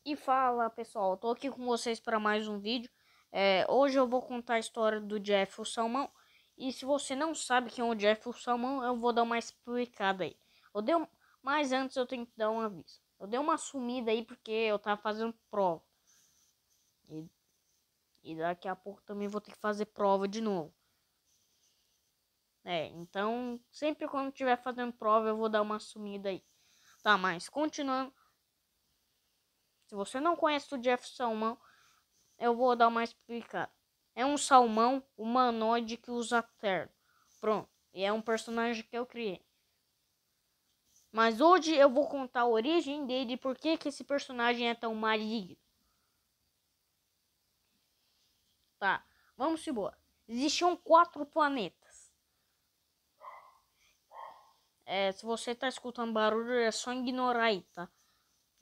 E fala pessoal, eu tô aqui com vocês para mais um vídeo. Hoje eu vou contar a história do Jeff o Salmão. E se você não sabe quem é o Jeff o Salmão, eu vou dar uma explicada aí. Mas antes eu tenho que dar um aviso. Eu dei uma sumida aí porque eu tava fazendo prova. E daqui a pouco também vou ter que fazer prova de novo. Então sempre quando estiver fazendo prova eu vou dar uma sumida aí. Tá, mas continuando. Se você não conhece o Jeff Salmão, eu vou dar uma explicada. É um salmão humanoide que usa terno. Pronto. E é um personagem que eu criei. Mas hoje eu vou contar a origem dele e por que esse personagem é tão maligno. Tá, vamos embora. Existiam 4 planetas. Se você tá escutando barulho, é só ignorar aí, tá?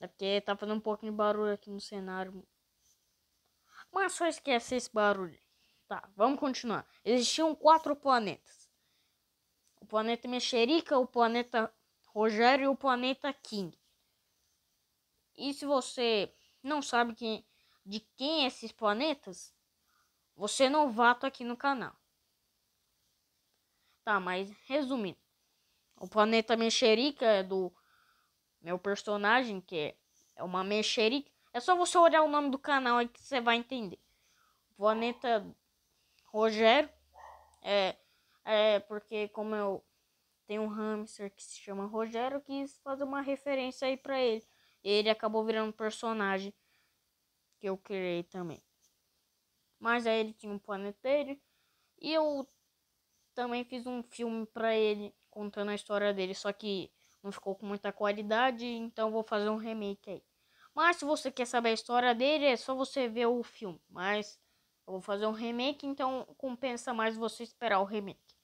É porque tá fazendo um pouquinho de barulho aqui no cenário. Mas só esquece esse barulho. Tá, vamos continuar. Existiam 4 planetas. O planeta Mexerica, o planeta Rogério e o planeta King. E se você não sabe de quem é esses planetas, você é novato aqui no canal. Tá, mas resumindo. O planeta Mexerica é do meu personagem, que é uma mexerica. É só você olhar o nome do canal aí que você vai entender. O planeta Rogério é porque como eu tenho um hamster que se chama Rogério, eu quis fazer uma referência aí pra ele. Ele acabou virando um personagem que eu criei também. Mas aí ele tinha um planeta dele e eu também fiz um filme pra ele contando a história dele, só que não ficou com muita qualidade, então vou fazer um remake aí. Mas se você quer saber a história dele, é só você ver o filme. Mas eu vou fazer um remake, então compensa mais você esperar o remake.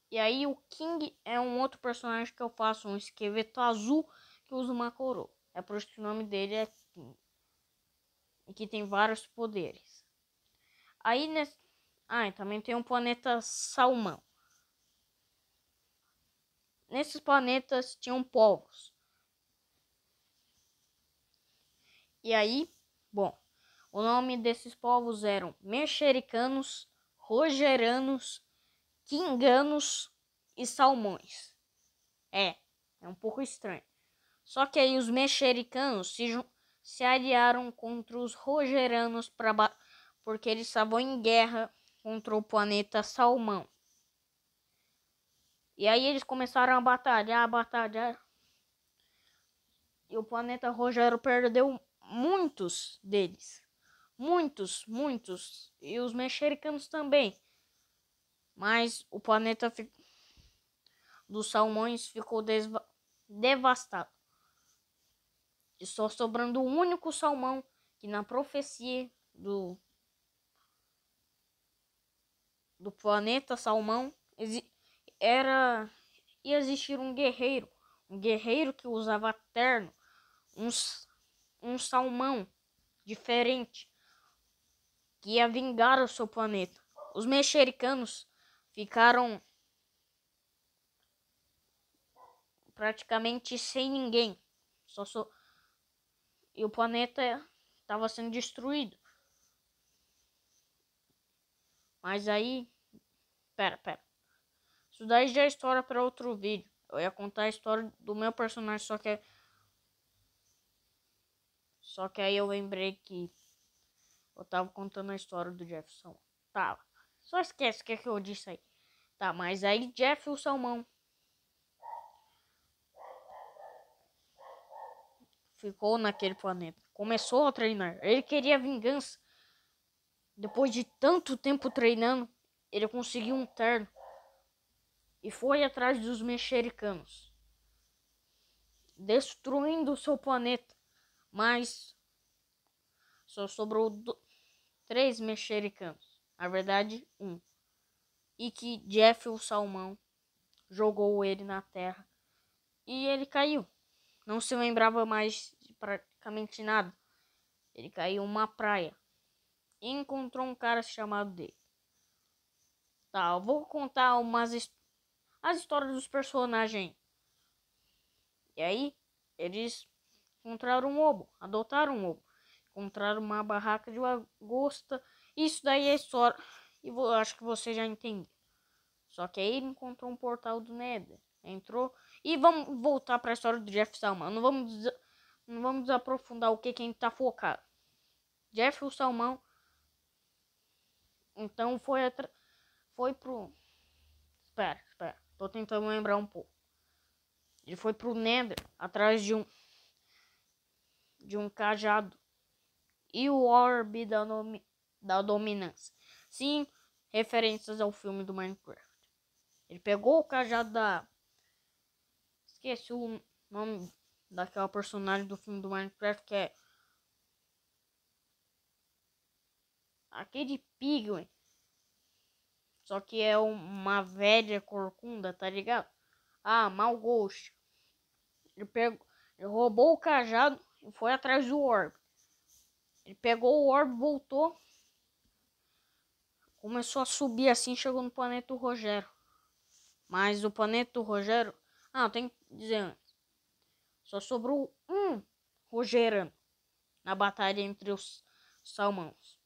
E aí o King é um outro personagem que eu faço, um esqueleto azul que usa uma coroa. É por isso que o nome dele é King. E que tem vários poderes. Aí nesse... e também tem um planeta Salmão. Nesses planetas tinham povos. E aí, bom, o nome desses povos eram mexericanos, rogeranos, quinganos e salmões. É um pouco estranho. Só que aí os mexericanos se aliaram contra os rogeranos porque eles estavam em guerra contra o planeta Salmão. E aí eles começaram a batalhar. E o planeta Rogério perdeu muitos deles. Muitos. E os mexericanos também. Mas o planeta dos salmões ficou devastado. E só sobrando um único salmão que na profecia do planeta Salmão ia existir um guerreiro que usava terno, um salmão diferente que ia vingar o seu planeta. Os mexericanos ficaram praticamente sem ninguém. E o planeta estava sendo destruído. Mas aí, pera. Isso daí já é história para outro vídeo. Eu ia contar a história do meu personagem, só que aí eu lembrei que eu tava contando a história do Jefferson. Tá, só esquece o que eu disse aí. Tá, mas aí Jeff o Salmão ficou naquele planeta. Começou a treinar. Ele queria vingança. Depois de tanto tempo treinando, ele conseguiu um terno. E foi atrás dos mexericanos. Destruindo o seu planeta. Mas só sobrou 3 mexericanos. Na verdade, 1. E que Jeff o Salmão jogou ele na terra. E ele caiu. Não se lembrava mais de praticamente nada. Ele caiu em uma praia. E encontrou um cara chamado dele. Tá, eu vou contar as histórias dos personagens. E aí, eles encontraram um lobo, adotaram um lobo, encontraram uma barraca de lagosta. Isso daí é história, e acho que você já entendeu. Só que aí ele encontrou um portal do Nether, entrou, e vamos voltar para a história do Jeff Salmão. Não vamos aprofundar o que a gente tá focado. Jeff o Salmão, então foi pro... Espera, tô tentando lembrar um pouco. Ele foi pro Nether atrás de um cajado e o orbe da dominância. Sim, referências ao filme do Minecraft. Ele pegou o cajado da... Esqueci o nome daquela personagem do filme do Minecraft, que é aquele Pigman. Só que é uma velha corcunda, tá ligado? Ah, mau gosto. Ele roubou o cajado e foi atrás do orbe. Ele pegou o orbe, voltou, começou a subir assim, chegou no planeta do Rogério. Mas o planeta do Rogério... Ah, eu tenho que dizer antes. Só sobrou um Rogerano na batalha entre os salmões.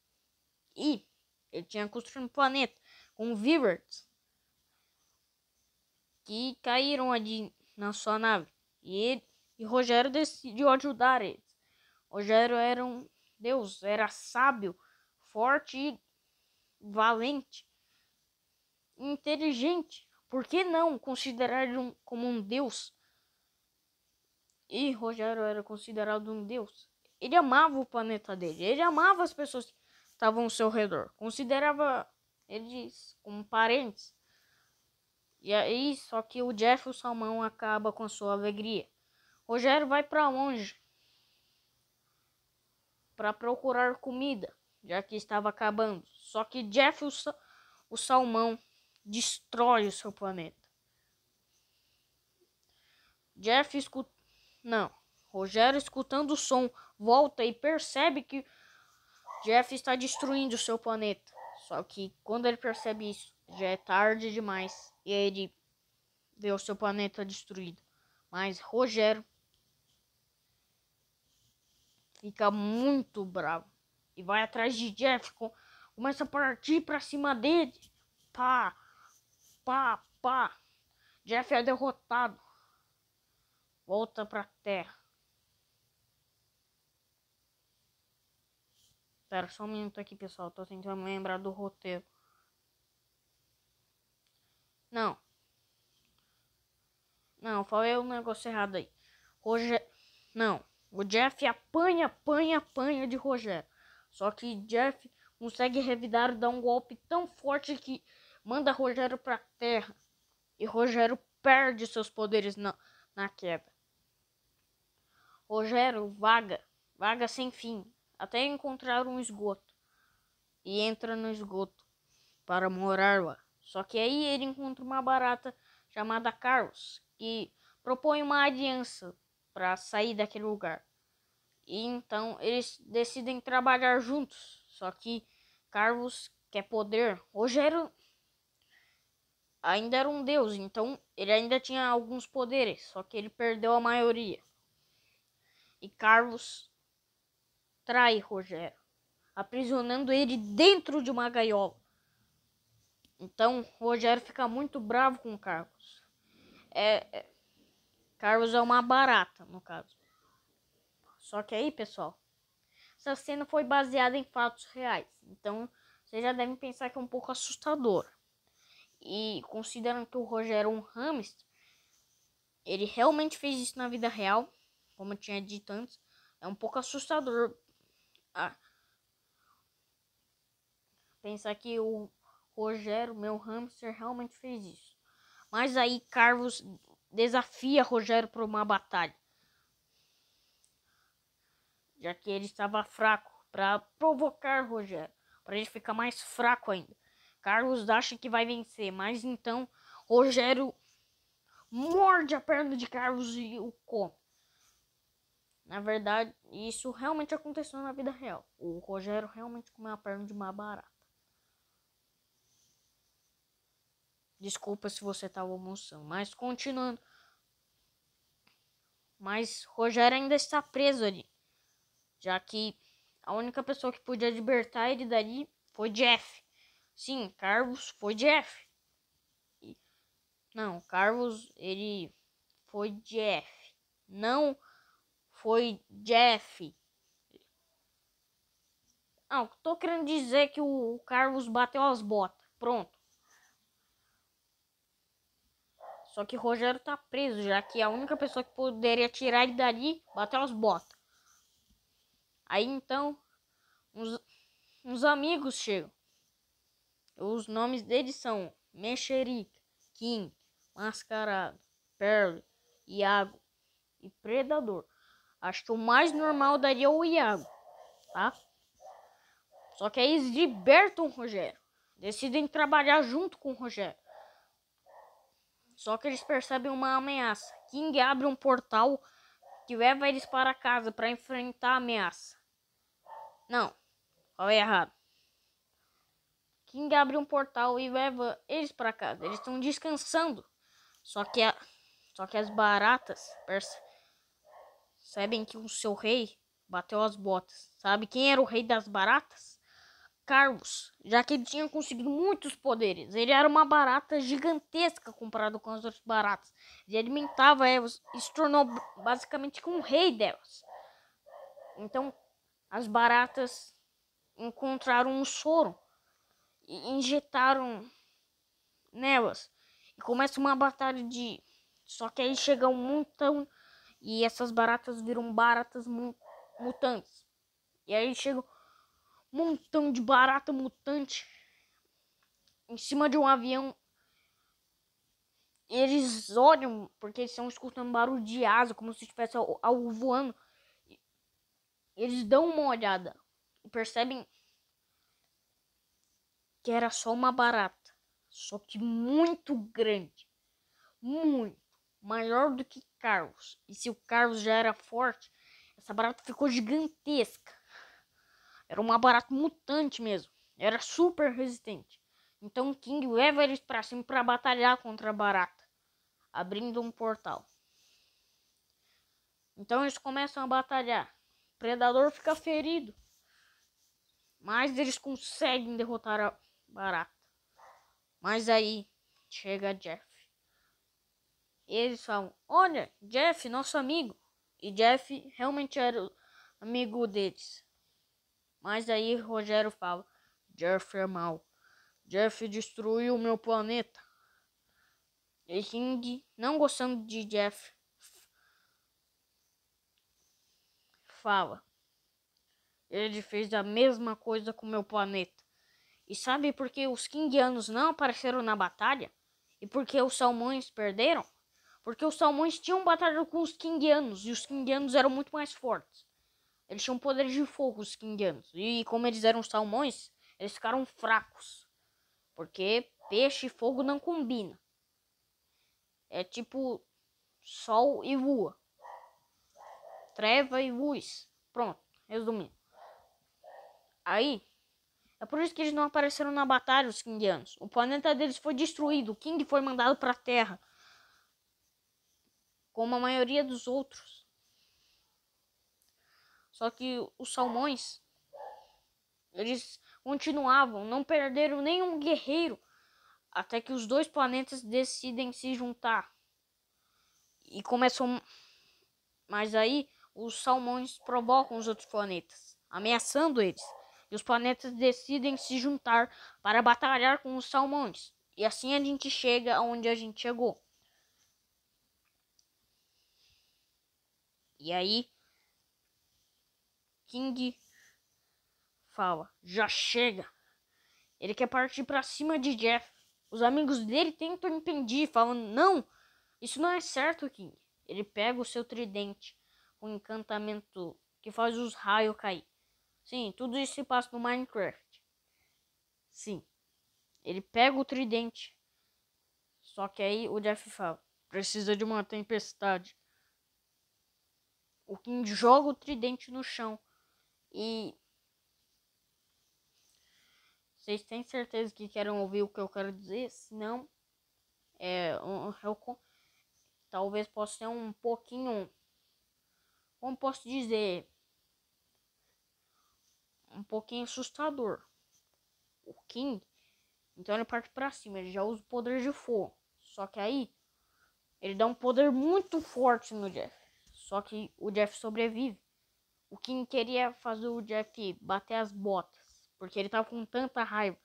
E ele tinha construído um planeta com Viverts que caíram ali na sua nave. E Rogério decidiu ajudar eles. Rogério era um deus, era sábio, forte e valente, inteligente. Por que não considerar ele como um deus? E Rogério era considerado um deus. Ele amava o planeta dele, ele amava as pessoas que estavam ao seu redor, considerava eles como parentes. E aí, só que o Jeff o Salmão acaba com a sua alegria. Rogério vai para longe para procurar comida, já que estava acabando. Só que Jeff o Salmão destrói o seu planeta. Jeff escuta... Não. Rogério, escutando o som, volta e percebe que Jeff está destruindo o seu planeta. Só que quando ele percebe isso, já é tarde demais e ele vê o seu planeta destruído. Mas Rogério fica muito bravo e vai atrás de Jeff, começa a partir para cima dele. Pá, pá, pá. Jeff é derrotado. Volta pra Terra. Espera só um minuto aqui, pessoal. Tô tentando lembrar do roteiro. Não. Não, falei um negócio errado aí. Não. O Jeff apanha de Rogério. Só que Jeff consegue revidar e dar um golpe tão forte que manda Rogério pra Terra. E Rogério perde seus poderes na queda. Rogério vaga sem fim, até encontrar um esgoto. E entra no esgoto para morar lá. Só que aí ele encontra uma barata chamada Carlos, que propõe uma aliança para sair daquele lugar. E então eles decidem trabalhar juntos. Só que Carlos quer poder. Rogério ainda era um deus, então ele ainda tinha alguns poderes, só que ele perdeu a maioria. E Carlos trai Rogério, aprisionando ele dentro de uma gaiola. Então Rogério fica muito bravo com Carlos. Carlos é uma barata, no caso. Só que aí, pessoal, essa cena foi baseada em fatos reais. Então, vocês já devem pensar que é um pouco assustador. E considerando que o Rogério é um hamster, ele realmente fez isso na vida real, como eu tinha dito antes, é um pouco assustador. Pensar que o Rogério, meu hamster, realmente fez isso. Mas aí Carlos desafia Rogério para uma batalha, já que ele estava fraco, para provocar Rogério, para ele ficar mais fraco ainda. Carlos acha que vai vencer, mas então Rogério morde a perna de Carlos e o come. Na verdade, isso realmente aconteceu na vida real. O Rogério realmente comeu a perna de uma barata. Desculpa se você estava almoçando, mas continuando. Mas Rogério ainda está preso ali, já que a única pessoa que podia libertar ele dali foi Jeff. Sim, Carlos foi Jeff. Não, Carlos, ele foi Jeff. Não foi Jeff. Não, tô querendo dizer que o Carlos bateu as botas. Pronto. Só que Rogério tá preso, já que a única pessoa que poderia tirar ele dali bateu as botas. Aí então, uns amigos chegam. Os nomes deles são Mexerica, King, Mascarado, Pearl, Iago e Predador. Acho que o mais normal daria o Iago, tá? Só que aí eles libertam o Rogério. Decidem trabalhar junto com o Rogério. Só que eles percebem uma ameaça. King abre um portal que leva eles para casa para enfrentar a ameaça. Não, falei errado. King abre um portal e leva eles para casa. Eles estão descansando. Só que as baratas percebem que o seu rei bateu as botas. Sabe quem era o rei das baratas? Carlos, já que ele tinha conseguido muitos poderes. Ele era uma barata gigantesca comparado com as outras baratas. Ele alimentava elas e se tornou basicamente um rei delas. Então, as baratas encontraram um soro e injetaram nelas. E começa uma batalha de... Só que aí chega um montão e essas baratas viram baratas mutantes. E aí chega um montão de barata mutante em cima de um avião. Eles olham porque eles estão escutando barulho de asa, como se estivesse algo voando. Eles dão uma olhada e percebem que era só uma barata, só que muito grande, muito maior do que Carlos. E se o Carlos já era forte, essa barata ficou gigantesca. Era uma barata mutante mesmo, era super resistente. Então King leva eles para cima para batalhar contra a barata, abrindo um portal. Então eles começam a batalhar. O Predador fica ferido, mas eles conseguem derrotar a barata. Mas aí chega Jeff. Eles falam: olha, Jeff, nosso amigo. E Jeff realmente era o amigo deles. Mas aí Rogério fala: Jeff é mau. Jeff destruiu o meu planeta. E King, não gostando de Jeff, fala: ele fez a mesma coisa com o meu planeta. E sabe por que os Kingianos não apareceram na batalha? E por que os Salmões perderam? Porque os Salmões tinham batalhado com os Kingianos e os Kingianos eram muito mais fortes. Eles tinham poder de fogo, os Kingianos. E como eles eram Salmões, eles ficaram fracos. Porque peixe e fogo não combinam. É tipo sol e lua. Treva e luz. Pronto, resumindo. Aí, é por isso que eles não apareceram na batalha, os Kingianos. O planeta deles foi destruído. O King foi mandado para a Terra. Como a maioria dos outros. Só que os salmões, eles continuavam, não perderam nenhum guerreiro. Até que os dois planetas decidem se juntar. E começam... Mas aí, os salmões provocam os outros planetas, ameaçando eles. E os planetas decidem se juntar para batalhar com os salmões. E assim a gente chega aonde a gente chegou. E aí, King fala: já chega. Ele quer partir para cima de Jeff. Os amigos dele tentam impedir, falando: não, isso não é certo, King. Ele pega o seu tridente, um encantamento que faz os raios cair. Sim, tudo isso se passa no Minecraft. Sim, ele pega o tridente. Só que aí o Jeff fala: precisa de uma tempestade. O King joga o tridente no chão. E vocês têm certeza que querem ouvir o que eu quero dizer? Senão, talvez possa ser um pouquinho como posso dizer, um pouquinho assustador. O King, então ele parte pra cima, ele já usa o poder de fogo. Só que aí, ele dá um poder muito forte no Jeff. Só que o Jeff sobrevive. O King queria fazer o Jeff bater as botas, porque ele tava com tanta raiva.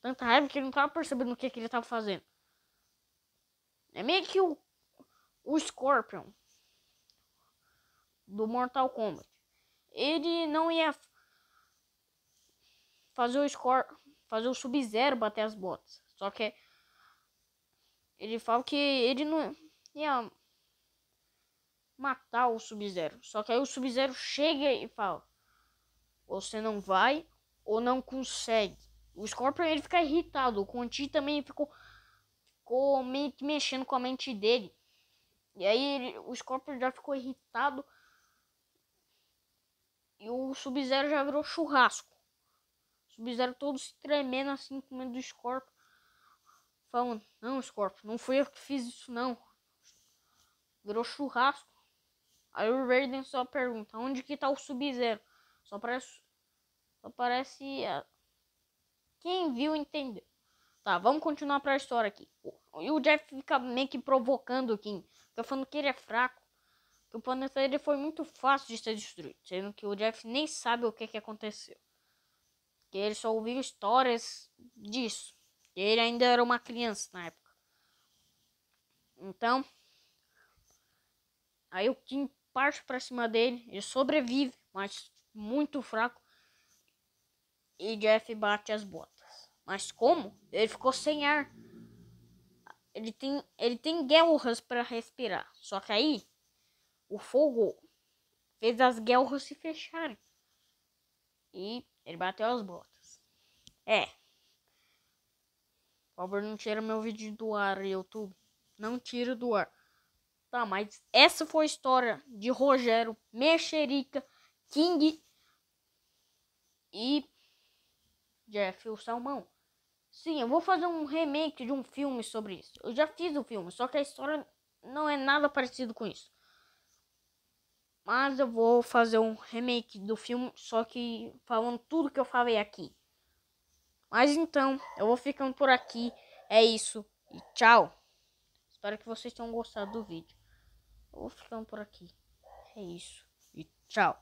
Tanta raiva que ele não tava percebendo o que ele tava fazendo. É meio que o Scorpion do Mortal Kombat. Ele não ia fazer o Sub-Zero bater as botas. Só que ele fala que ele não ia matar o Sub-Zero. Só que aí o Sub-Zero chega e fala: você não vai ou não consegue. O Scorpion ele fica irritado. O Conti também ficou meio que mexendo com a mente dele. E aí o Scorpion já ficou irritado. E o Sub-Zero já virou churrasco. O Sub-Zero todo se tremendo assim com medo do Scorpion. Falando: não, Scorpion, não fui eu que fiz isso não. Virou churrasco. Aí o Raiden só pergunta: onde que tá o Sub-Zero? Só parece quem viu entendeu. Tá, vamos continuar pra história aqui. E o Jeff fica meio que provocando o King. Fica falando que ele é fraco. Que o planeta dele foi muito fácil de ser destruído. Sendo que o Jeff nem sabe o que aconteceu. Que ele só ouviu histórias disso. E ele ainda era uma criança na época. Então, aí o King parte pra cima dele. Ele sobrevive, mas muito fraco. E Jeff bate as botas. Mas como? Ele ficou sem ar. Ele tem guelras para respirar. Só que aí o fogo fez as guelras se fecharem. E ele bateu as botas. Por favor, não tira meu vídeo do ar, YouTube. Não tira do ar. Tá, mas essa foi a história de Rogério, Mexerica, King e Jeff o Salmão. Sim, eu vou fazer um remake de um filme sobre isso. Eu já fiz o filme, só que a história não é nada parecido com isso. Mas eu vou fazer um remake do filme, só que falando tudo que eu falei aqui. Mas então, eu vou ficando por aqui. É isso. E tchau. Espero que vocês tenham gostado do vídeo. Eu vou ficando por aqui. É isso. E tchau.